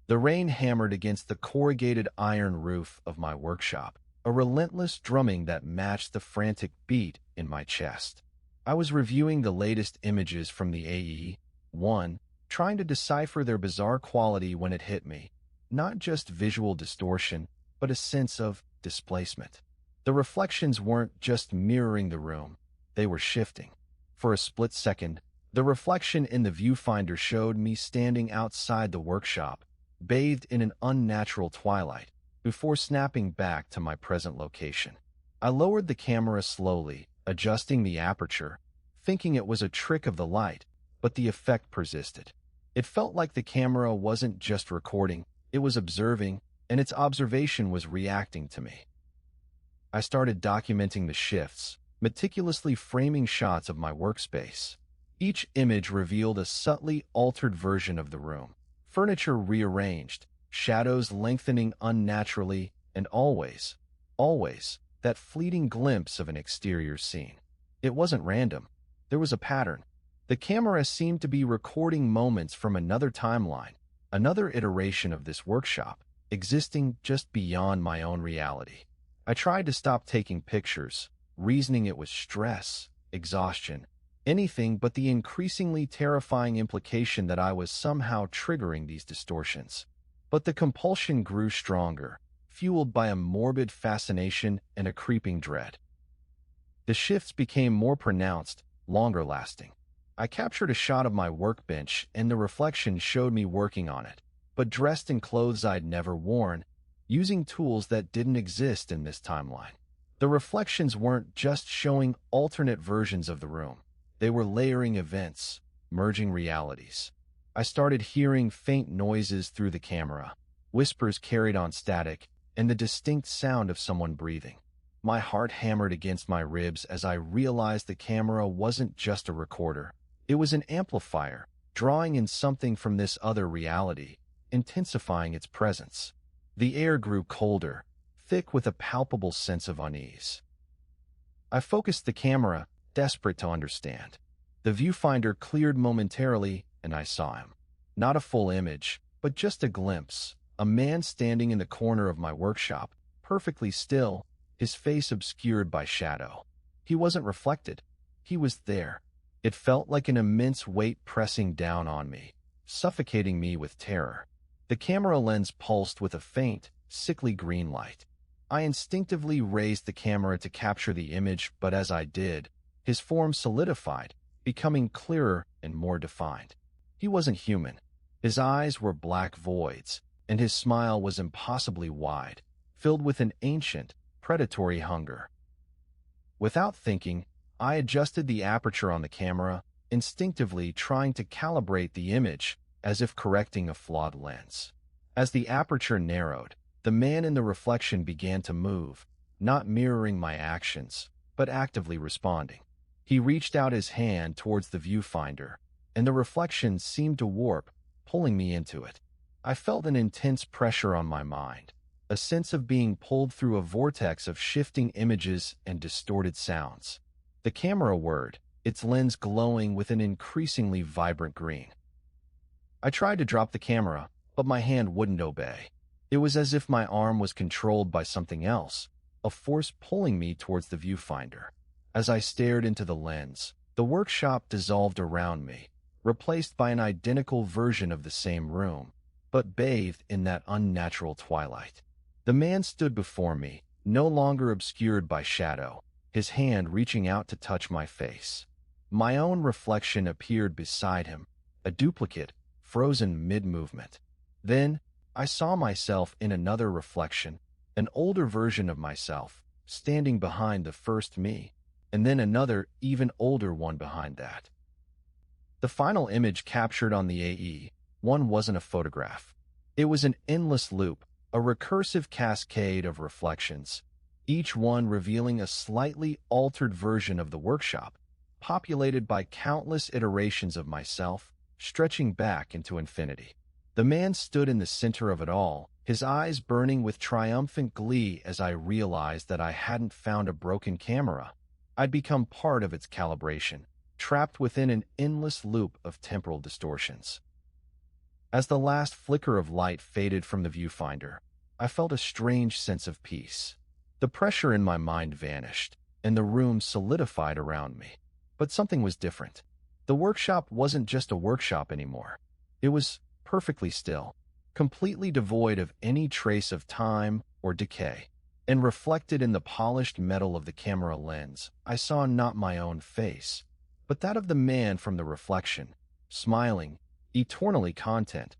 The rain hammered against the corrugated iron roof of my workshop, a relentless drumming that matched the frantic beat in my chest. I was reviewing the latest images from the AE-1, trying to decipher their bizarre quality when it hit me. Not just visual distortion, but a sense of displacement. The reflections weren't just mirroring the room, they were shifting. For a split second, the reflection in the viewfinder showed me standing outside the workshop, bathed in an unnatural twilight, before snapping back to my present location. I lowered the camera slowly, adjusting the aperture, thinking it was a trick of the light, but the effect persisted. It felt like the camera wasn't just recording, it was observing, and its observation was reacting to me. I started documenting the shifts, meticulously framing shots of my workspace. Each image revealed a subtly altered version of the room. Furniture rearranged, shadows lengthening unnaturally, and always, that fleeting glimpse of an exterior scene. It wasn't random. There was a pattern. The camera seemed to be recording moments from another timeline, another iteration of this workshop, existing just beyond my own reality. I tried to stop taking pictures, reasoning it was stress, exhaustion, anything but the increasingly terrifying implication that I was somehow triggering these distortions. But the compulsion grew stronger, fueled by a morbid fascination and a creeping dread. The shifts became more pronounced, longer lasting. I captured a shot of my workbench, and the reflection showed me working on it, but dressed in clothes I'd never worn, using tools that didn't exist in this timeline. The reflections weren't just showing alternate versions of the room. They were layering events, merging realities. I started hearing faint noises through the camera, whispers carried on static, and the distinct sound of someone breathing. My heart hammered against my ribs as I realized the camera wasn't just a recorder. It was an amplifier, drawing in something from this other reality, intensifying its presence. The air grew colder, thick with a palpable sense of unease. I focused the camera, desperate to understand. The viewfinder cleared momentarily, and I saw him. Not a full image, but just a glimpse. A man standing in the corner of my workshop, perfectly still, his face obscured by shadow. He wasn't reflected. He was there. It felt like an immense weight pressing down on me, suffocating me with terror. The camera lens pulsed with a faint, sickly green light. I instinctively raised the camera to capture the image, but as I did, his form solidified, becoming clearer and more defined. He wasn't human. His eyes were black voids, and his smile was impossibly wide, filled with an ancient, predatory hunger. Without thinking, I adjusted the aperture on the camera, instinctively trying to calibrate the image, as if correcting a flawed lens. As the aperture narrowed, the man in the reflection began to move, not mirroring my actions, but actively responding. He reached out his hand towards the viewfinder, and the reflection seemed to warp, pulling me into it. I felt an intense pressure on my mind, a sense of being pulled through a vortex of shifting images and distorted sounds. The camera whirred, its lens glowing with an increasingly vibrant green. I tried to drop the camera, but my hand wouldn't obey. It was as if my arm was controlled by something else, a force pulling me towards the viewfinder. As I stared into the lens, the workshop dissolved around me, replaced by an identical version of the same room, but bathed in that unnatural twilight. The man stood before me, no longer obscured by shadow, his hand reaching out to touch my face. My own reflection appeared beside him, a duplicate, frozen mid-movement. Then, I saw myself in another reflection, an older version of myself, standing behind the first me, and then another, even older one behind that. The final image captured on the AE-1 wasn't a photograph. It was an endless loop, a recursive cascade of reflections, each one revealing a slightly altered version of the workshop, populated by countless iterations of myself, stretching back into infinity. The man stood in the center of it all, his eyes burning with triumphant glee as I realized that I hadn't found a broken camera. I'd become part of its calibration, trapped within an endless loop of temporal distortions. As the last flicker of light faded from the viewfinder, I felt a strange sense of peace. The pressure in my mind vanished, and the room solidified around me. But something was different. The workshop wasn't just a workshop anymore. It was perfectly still, completely devoid of any trace of time or decay. And reflected in the polished metal of the camera lens, I saw not my own face, but that of the man from the reflection, smiling, eternally content,